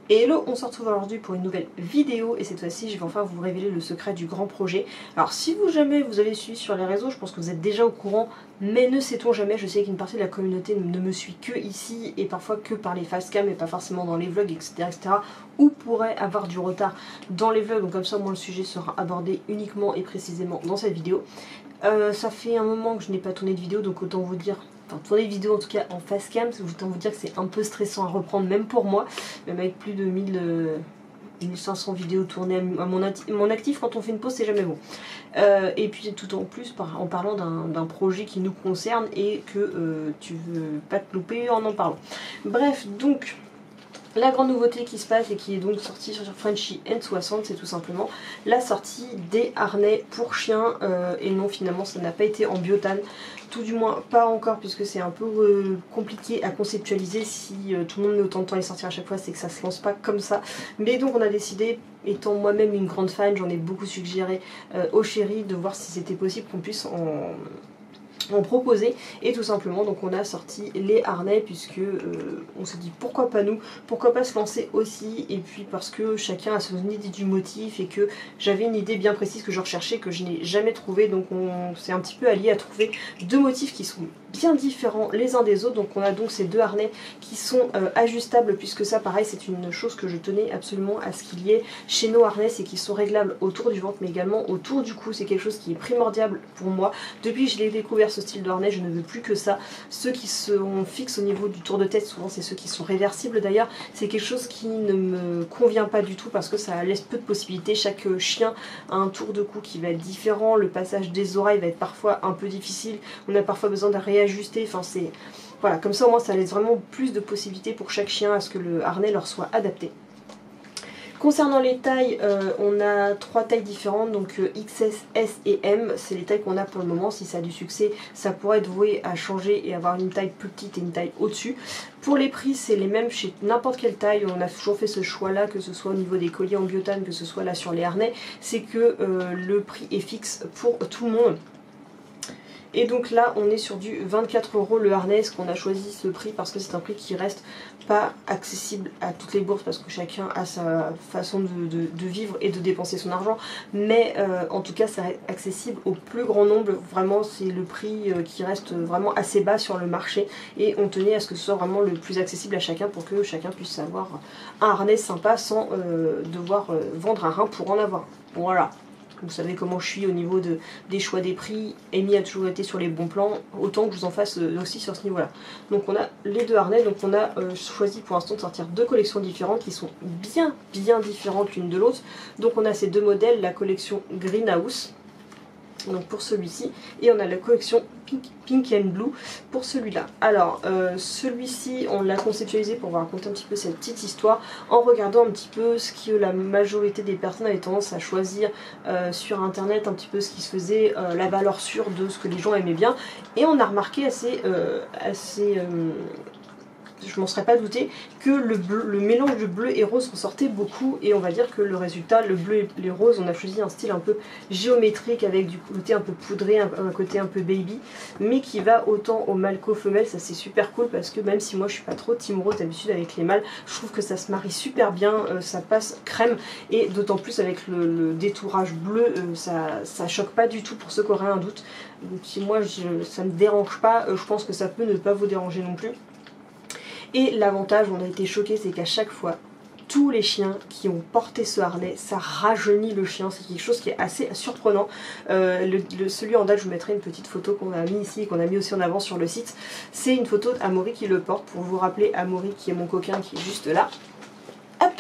Hello, on se retrouve aujourd'hui pour une nouvelle vidéo et cette fois-ci je vais enfin vous révéler le secret du grand projet. Alors si jamais vous avez suivi sur les réseaux, je pense que vous êtes déjà au courant, mais ne sait-on jamais, je sais qu'une partie de la communauté ne me suit que ici et parfois que par les facecam et pas forcément dans les vlogs, etc. ou pourrait avoir du retard dans les vlogs, donc comme ça moi le sujet sera abordé uniquement et précisément dans cette vidéo. Ça fait un moment que je n'ai pas tourné de vidéo, donc autant vous dire, enfin tourner de vidéo en tout cas en facecam, autant vous dire que c'est un peu stressant à reprendre même pour moi, même avec plus de 1500 vidéos tournées à mon actif, quand on fait une pause c'est jamais bon. Et puis tout en plus en parlant d'un projet qui nous concerne et que tu veux pas te louper en parlant. Bref, donc la grande nouveauté qui se passe et qui est donc sortie sur Frenchy N60, c'est tout simplement la sortie des harnais pour chiens. Et non, finalement ça n'a pas été en biotane, tout du moins pas encore, puisque c'est un peu compliqué à conceptualiser. Si tout le monde met autant de temps à les sortir à chaque fois, c'est que ça se lance pas comme ça. Mais donc on a décidé, étant moi-même une grande fan, j'en ai beaucoup suggéré au chéri de voir si c'était possible qu'on puisse en proposer, et tout simplement donc on a sorti les harnais puisque on s'est dit pourquoi pas nous, pourquoi pas se lancer aussi, et puis parce que chacun a son idée du motif et que j'avais une idée bien précise que je recherchais que je n'ai jamais trouvé, donc on s'est un petit peu allié à trouver deux motifs qui sont bien différents les uns des autres. Donc on a donc ces deux harnais qui sont ajustables, puisque ça pareil c'est une chose que je tenais absolument à ce qu'il y ait chez nos harnais, c'est qu'ils sont réglables autour du ventre mais également autour du cou. C'est quelque chose qui est primordial pour moi. Depuis que je l'ai découvert ce style de harnais, je ne veux plus que ça. Ceux qui sont fixes au niveau du tour de tête, souvent c'est ceux qui sont réversibles d'ailleurs, c'est quelque chose qui ne me convient pas du tout parce que ça laisse peu de possibilités. Chaque chien a un tour de cou qui va être différent, le passage des oreilles va être parfois un peu difficile, on a parfois besoin de réajuster, enfin c'est... Voilà, comme ça au moins ça laisse vraiment plus de possibilités pour chaque chien à ce que le harnais leur soit adapté. Concernant les tailles, on a trois tailles différentes, donc XS, S et M, c'est les tailles qu'on a pour le moment. Si ça a du succès, ça pourrait être voué à changer et avoir une taille plus petite et une taille au-dessus. Pour les prix, c'est les mêmes chez n'importe quelle taille, on a toujours fait ce choix-là, que ce soit au niveau des colliers en biotane, que ce soit là sur les harnais, c'est que le prix est fixe pour tout le monde. Et donc là on est sur du 24 € le harnais. Est-ce qu'on a choisi ce prix parce que c'est un prix qui reste pas accessible à toutes les bourses, parce que chacun a sa façon de vivre et de dépenser son argent, mais en tout cas ça reste accessible au plus grand nombre. Vraiment c'est le prix qui reste vraiment assez bas sur le marché, et on tenait à ce que ce soit vraiment le plus accessible à chacun pour que chacun puisse avoir un harnais sympa sans devoir vendre un rein pour en avoir. Voilà. Vous savez comment je suis au niveau des choix des prix. Amy a toujours été sur les bons plans, autant que je vous en fasse aussi sur ce niveau-là. Donc on a les deux harnais, donc on a choisi pour l'instant de sortir deux collections différentes qui sont bien différentes l'une de l'autre. Donc on a ces deux modèles, la collection Greenhouse, donc pour celui-ci, et on a la collection Pink and Blue pour celui-là. Alors celui-ci on l'a conceptualisé pour vous raconter un petit peu cette petite histoire en regardant un petit peu ce que la majorité des personnes avaient tendance à choisir sur internet, un petit peu ce qui se faisait, la valeur sûre de ce que les gens aimaient bien, et on a remarqué je m'en serais pas douté que le mélange de bleu et rose ressortait beaucoup, et on va dire que le résultat, le bleu et les roses, on a choisi un style un peu géométrique avec du côté un peu poudré, un côté un peu baby, mais qui va autant au mâle qu'aux femelles. Ça c'est super cool parce que même si moi je suis pas trop team rose d'habitude avec les mâles, je trouve que ça se marie super bien, ça passe crème, et d'autant plus avec le détourage bleu, ça choque pas du tout pour ceux qui auraient un doute. Donc si moi ça me dérange pas, je pense que ça peut ne pas vous déranger non plus. Et l'avantage, on a été choqués, c'est qu'à chaque fois, tous les chiens qui ont porté ce harnais, ça rajeunit le chien. C'est quelque chose qui est assez surprenant. Celui en date, je vous mettrai une petite photo qu'on a mis ici et qu'on a mis aussi en avant sur le site. C'est une photo d'Amaury qui le porte, pour vous rappeler Amaury qui est mon coquin qui est juste là. Hop!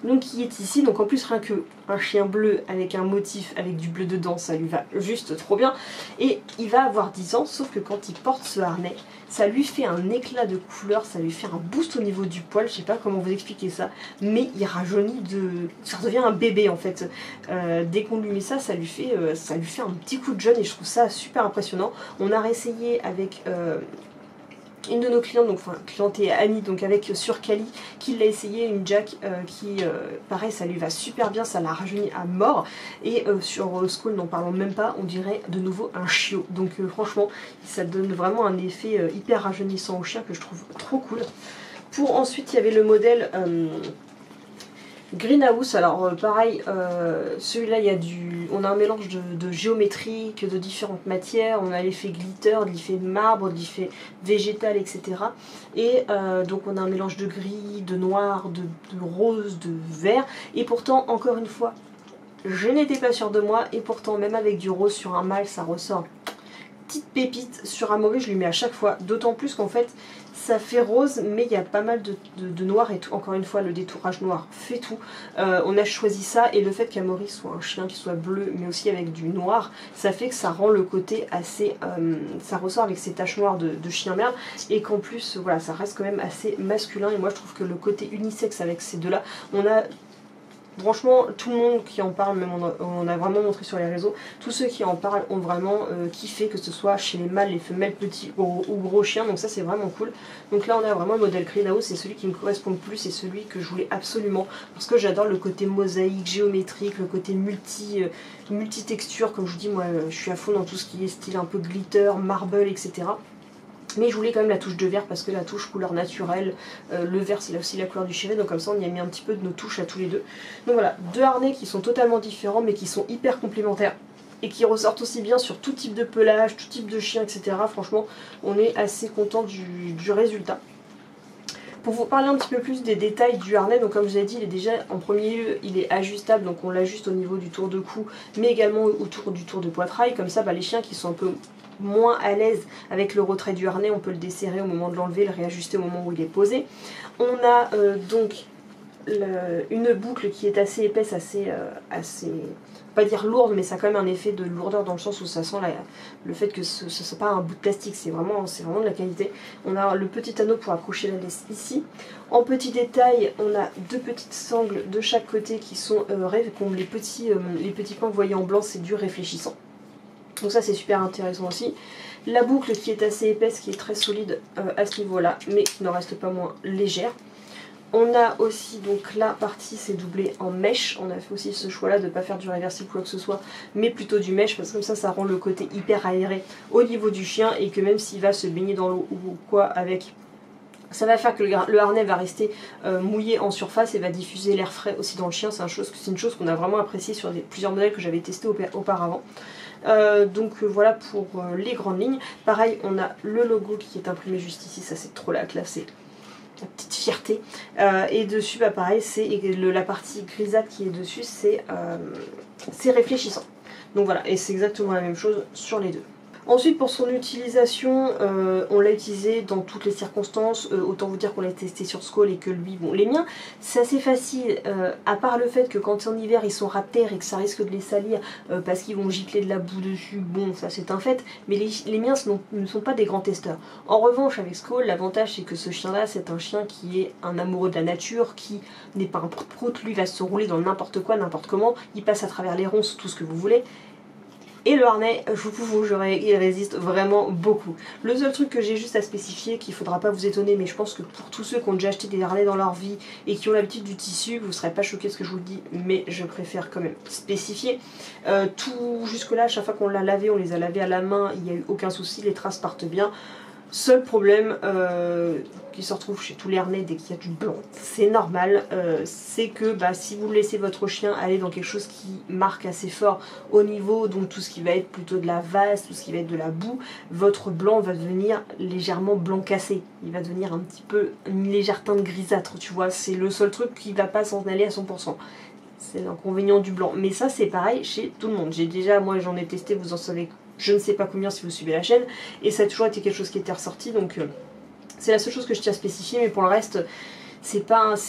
Donc qui est ici, donc en plus rien que un chien bleu avec un motif avec du bleu dedans, ça lui va juste trop bien. Et il va avoir 10 ans, sauf que quand il porte ce harnais, ça lui fait un éclat de couleur, ça lui fait un boost au niveau du poil, je sais pas comment vous expliquer ça, mais il rajeunit ça devient un bébé en fait. Dès qu'on lui met ça, ça lui fait un petit coup de jeune, et je trouve ça super impressionnant. On a réessayé avec une de nos clientes, donc enfin cliente et amie, donc avec sur Cali, qui l'a essayé, une Jack qui pareil ça lui va super bien, ça l'a rajeuni à mort, et sur School n'en parlons même pas, on dirait de nouveau un chiot. Donc franchement ça donne vraiment un effet hyper rajeunissant au chien que je trouve trop cool. Pour ensuite il y avait le modèle Greenhouse, alors pareil, celui-là on a un mélange de géométrique, de différentes matières, on a l'effet glitter, l'effet marbre, l'effet végétal, etc. Et donc on a un mélange de gris, de noir, de rose, de vert, et pourtant, encore une fois, je n'étais pas sûre de moi, et pourtant même avec du rose sur un mâle, ça ressort. Petite pépite, sur Amaury je lui mets à chaque fois, d'autant plus qu'en fait ça fait rose mais il y a pas mal de noir et tout. Encore une fois le détourage noir fait tout. On a choisi ça et le fait qu'Amaury soit un chien qui soit bleu mais aussi avec du noir, ça fait que ça rend le côté assez, ça ressort avec ses taches noires de chien merde et qu'en plus voilà ça reste quand même assez masculin et moi je trouve que le côté unisexe avec ces deux là, on a franchement, tout le monde qui en parle, même on a vraiment montré sur les réseaux, tous ceux qui en parlent ont vraiment kiffé, que ce soit chez les mâles, les femelles, petits ou gros chiens, donc ça c'est vraiment cool. Donc là on a vraiment le modèle Greenhouse, c'est celui qui me correspond le plus, c'est celui que je voulais absolument, parce que j'adore le côté mosaïque, géométrique, le côté multi-texture, comme je vous dis, moi je suis à fond dans tout ce qui est style un peu glitter, marble, etc. Mais je voulais quand même la touche de vert parce que la touche couleur naturelle, le vert c'est aussi la couleur du chevet, donc comme ça on y a mis un petit peu de nos touches à tous les deux. Donc voilà, deux harnais qui sont totalement différents mais qui sont hyper complémentaires et qui ressortent aussi bien sur tout type de pelage, tout type de chien, etc. Franchement, on est assez content du résultat. Pour vous parler un petit peu plus des détails du harnais, donc comme je vous ai dit, il est déjà en premier lieu, il est ajustable, donc on l'ajuste au niveau du tour de cou, mais également autour du tour de poitrail, comme ça les chiens qui sont un peu moins à l'aise avec le retrait du harnais, on peut le desserrer au moment de l'enlever, le réajuster au moment où il est posé. On a donc une boucle qui est assez épaisse, assez pas dire lourde, mais ça a quand même un effet de lourdeur dans le sens où ça sent le fait que ce soit pas un bout de plastique, c'est vraiment de la qualité. On a le petit anneau pour accrocher la laisse ici. En petit détail, on a deux petites sangles de chaque côté qui sont comme les petits points que vous voyez en blanc, c'est du réfléchissant. Donc ça c'est super intéressant aussi. La boucle qui est assez épaisse, qui est très solide à ce niveau-là, mais qui n'en reste pas moins légère. On a aussi donc la partie c'est doublé en mèche. On a fait aussi ce choix là de ne pas faire du réversible ou quoi que ce soit, mais plutôt du mèche parce que comme ça rend le côté hyper aéré au niveau du chien et que même s'il va se baigner dans l'eau ou quoi avec, ça va faire que le harnais va rester mouillé en surface et va diffuser l'air frais aussi dans le chien. C'est une chose qu'on a vraiment appréciée sur plusieurs modèles que j'avais testés auparavant. Donc voilà pour les grandes lignes. Pareil, on a le logo qui est imprimé juste ici, ça c'est trop la classe, c'est la petite fierté. Et dessus, pareil, c'est la partie grisâtre qui est dessus, c'est réfléchissant. Donc voilà, et c'est exactement la même chose sur les deux. Ensuite pour son utilisation, on l'a utilisé dans toutes les circonstances, autant vous dire qu'on l'a testé sur Skoll et que lui, bon les miens c'est assez facile, à part le fait que quand en hiver ils sont ras de terre et que ça risque de les salir parce qu'ils vont gicler de la boue dessus, bon ça c'est un fait, mais les miens ne sont pas des grands testeurs. En revanche avec Skoll, l'avantage c'est que ce chien là c'est un chien qui est un amoureux de la nature, qui n'est pas un prout-prout, lui va se rouler dans n'importe quoi, n'importe comment, il passe à travers les ronces, tout ce que vous voulez. Et le harnais, je vous jure, il résiste vraiment beaucoup. Le seul truc que j'ai juste à spécifier, qu'il ne faudra pas vous étonner, mais je pense que pour tous ceux qui ont déjà acheté des harnais dans leur vie et qui ont l'habitude du tissu, vous ne serez pas choqués de ce que je vous le dis, mais je préfère quand même spécifier. Tout jusque là, à chaque fois qu'on l'a lavé, on les a lavés à la main, il n'y a eu aucun souci, les traces partent bien. Seul problème qui se retrouve chez tous les harnais dès qu'il y a du blanc, c'est normal, c'est que si vous laissez votre chien aller dans quelque chose qui marque assez fort au niveau, donc tout ce qui va être plutôt de la vase, tout ce qui va être de la boue, votre blanc va devenir légèrement blanc cassé, il va devenir un petit peu une légère teinte grisâtre, tu vois, c'est le seul truc qui va pas s'en aller à 100%. C'est l'inconvénient du blanc, mais ça c'est pareil chez tout le monde. Moi j'en ai testé, vous en savez je ne sais pas combien si vous suivez la chaîne, et ça a toujours été quelque chose qui était ressorti, donc c'est la seule chose que je tiens à spécifier, mais pour le reste, c'est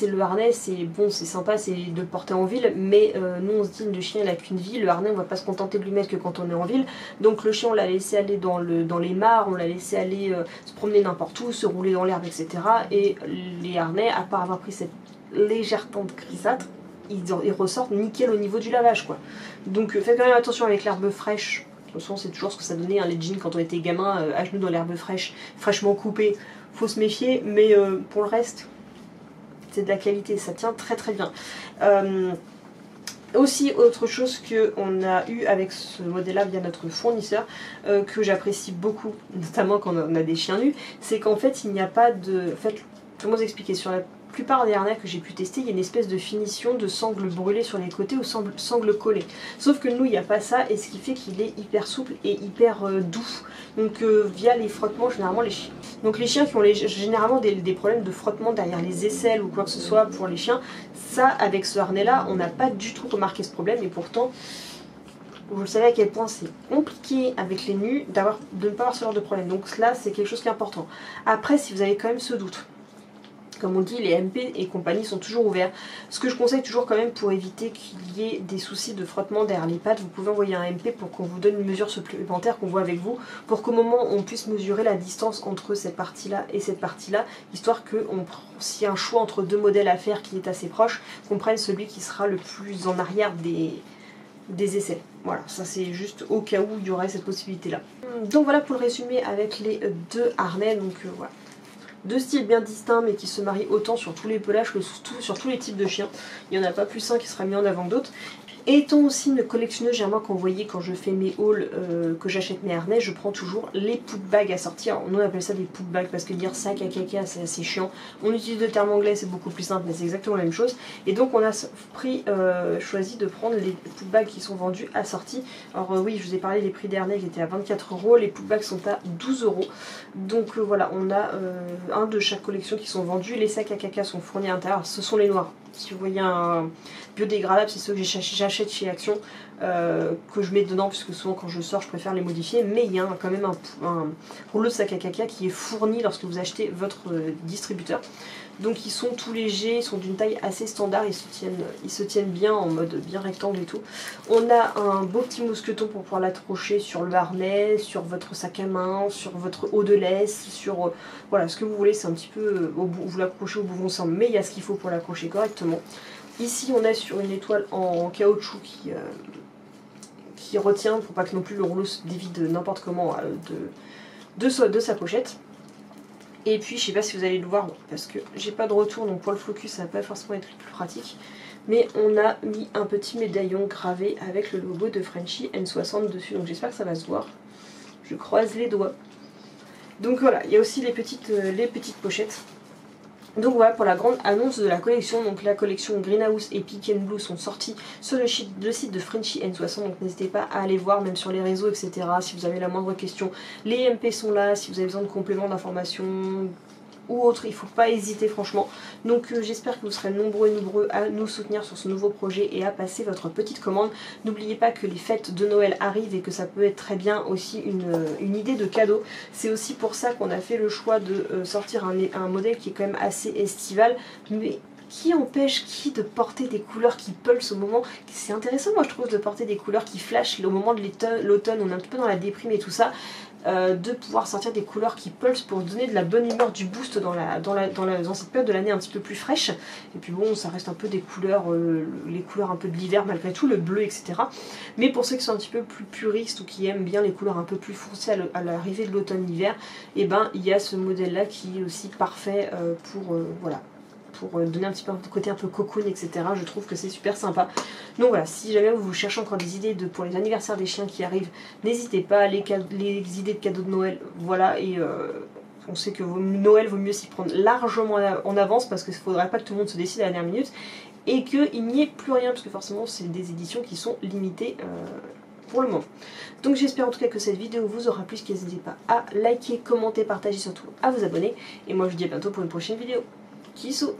le harnais, c'est bon, c'est sympa, c'est de le porter en ville, mais nous on se dit le chien il a qu'une vie, le harnais on va pas se contenter de lui mettre que quand on est en ville, donc le chien on l'a laissé aller dans les mares, on l'a laissé aller se promener n'importe où, se rouler dans l'herbe, etc. Et les harnais, à part avoir pris cette légère teinte grisâtre, ils ressortent nickel au niveau du lavage quoi. Donc faites quand même attention avec l'herbe fraîche. De toute façon, c'est toujours ce que ça donnait, les jeans quand on était gamin, à genoux dans l'herbe fraîche, fraîchement coupée. Faut se méfier, mais pour le reste, c'est de la qualité, ça tient très très bien. Aussi, autre chose qu'on a eu avec ce modèle-là via notre fournisseur, que j'apprécie beaucoup, notamment quand on a des chiens nus, c'est qu'en fait, il n'y a pas de... En fait, comment vous expliquer, sur la plupart des harnais que j'ai pu tester, il y a une espèce de finition de sangle brûlée sur les côtés ou sangle collée. Sauf que nous, il n'y a pas ça, et ce qui fait qu'il est hyper souple et hyper doux. Donc via les frottements, généralement les chiens. Donc les chiens qui ont généralement des problèmes de frottement derrière les aisselles ou quoi que ce soit pour les chiens, ça avec ce harnais là, on n'a pas du tout remarqué ce problème, et pourtant vous savez à quel point c'est compliqué avec les nus de ne pas avoir ce genre de problème. Donc là c'est quelque chose qui est important. Après, si vous avez quand même ce doute, comme on dit, les MP et compagnie sont toujours ouverts. Ce que je conseille toujours quand même pour éviter qu'il y ait des soucis de frottement derrière les pattes, vous pouvez envoyer un MP pour qu'on vous donne une mesure supplémentaire qu'on voit avec vous, pour qu'au moment où on puisse mesurer la distance entre cette partie-là et cette partie-là, histoire que s'il y a un choix entre deux modèles à faire qui est assez proche, qu'on prenne celui qui sera le plus en arrière des essais. Voilà, ça c'est juste au cas où il y aurait cette possibilité-là. Donc voilà pour le résumé avec les deux harnais, donc voilà. Deux styles bien distincts mais qui se marient autant sur tous les pelages que sur tous les types de chiens. Il n'y en a pas plus un qui sera mis en avant que d'autres. Et étant aussi une collectionneuse, généralement quand vous voyez quand je fais mes hauls, que j'achète mes harnais, je prends toujours les poop bags assortis. Alors, nous on appelle ça des poop bags parce que dire sac à caca c'est assez chiant. On utilise le terme anglais, c'est beaucoup plus simple mais c'est exactement la même chose. Et donc on a choisi de prendre les poop bags qui sont vendus assortis. Alors oui, je vous ai parlé des prix des harnais qui étaient à 24 €, les poop bags sont à 12 €. Donc voilà, on a un de chaque collection qui sont vendus. Les sacs à caca sont fournis à l'intérieur, ce sont les noirs. Si vous voyez un biodégradable, c'est ceux que j'achète chez Action, que je mets dedans, puisque souvent quand je sors je préfère les modifier, mais il y a quand même un rouleau de sac à caca qui est fourni lorsque vous achetez votre distributeur. Donc ils sont tout légers, ils sont d'une taille assez standard, ils se tiennent bien en mode bien rectangle et tout. On a un beau petit mousqueton pour pouvoir l'accrocher sur le harnais, sur votre sac à main, sur votre haut de laisse, sur voilà ce que vous voulez, c'est un petit peu, vous l'accrochez au bout ensemble, mais il y a ce qu'il faut pour l'accrocher correctement. Ici on est sur une étoile en caoutchouc qui retient pour pas que non plus le rouleau se dévide n'importe comment de sa pochette. Et puis je sais pas si vous allez le voir parce que j'ai pas de retour, donc pour le focus ça va pas forcément être plus pratique, mais on a mis un petit médaillon gravé avec le logo de Frenchy N60 dessus, donc j'espère que ça va se voir, je croise les doigts. Donc voilà, il y a aussi les petites pochettes. Donc voilà pour la grande annonce de la collection. Donc la collection Greenhouse et Peek & Blue sont sortis sur le site de Frenchy N60, donc n'hésitez pas à aller voir, même sur les réseaux, etc. Si vous avez la moindre question, les MP sont là, si vous avez besoin de compléments d'informations ou autre, il ne faut pas hésiter franchement. Donc j'espère que vous serez nombreux et nombreux à nous soutenir sur ce nouveau projet et à passer votre petite commande. N'oubliez pas que les fêtes de Noël arrivent et que ça peut être très bien aussi une idée de cadeau. C'est aussi pour ça qu'on a fait le choix de sortir un modèle qui est quand même assez estival, mais qui empêche qui de porter des couleurs qui pulsent au moment. C'est intéressant moi je trouve de porter des couleurs qui flashent au moment de l'automne, on est un petit peu dans la déprime et tout ça. De pouvoir sortir des couleurs qui pulsent pour donner de la bonne humeur, du boost dans cette période de l'année un petit peu plus fraîche. Et puis bon, ça reste un peu des couleurs, les couleurs un peu de l'hiver malgré tout, le bleu, etc. Mais pour ceux qui sont un petit peu plus puristes ou qui aiment bien les couleurs un peu plus foncées à l'arrivée de l'automne-hiver, et ben il y a ce modèle là qui est aussi parfait voilà, pour donner un petit peu un côté un peu cocoon, etc. Je trouve que c'est super sympa. Donc voilà, si jamais vous cherchez encore des idées pour les anniversaires des chiens qui arrivent, n'hésitez pas, les idées de cadeaux de Noël, voilà, et on sait que Noël vaut mieux s'y prendre largement en avance, parce qu'il ne faudrait pas que tout le monde se décide à la dernière minute, et qu'il n'y ait plus rien, parce que forcément c'est des éditions qui sont limitées pour le moment. Donc j'espère en tout cas que cette vidéo vous aura plu, n'hésitez pas à liker, commenter, partager, surtout à vous abonner, et moi je vous dis à bientôt pour une prochaine vidéo. Kisso!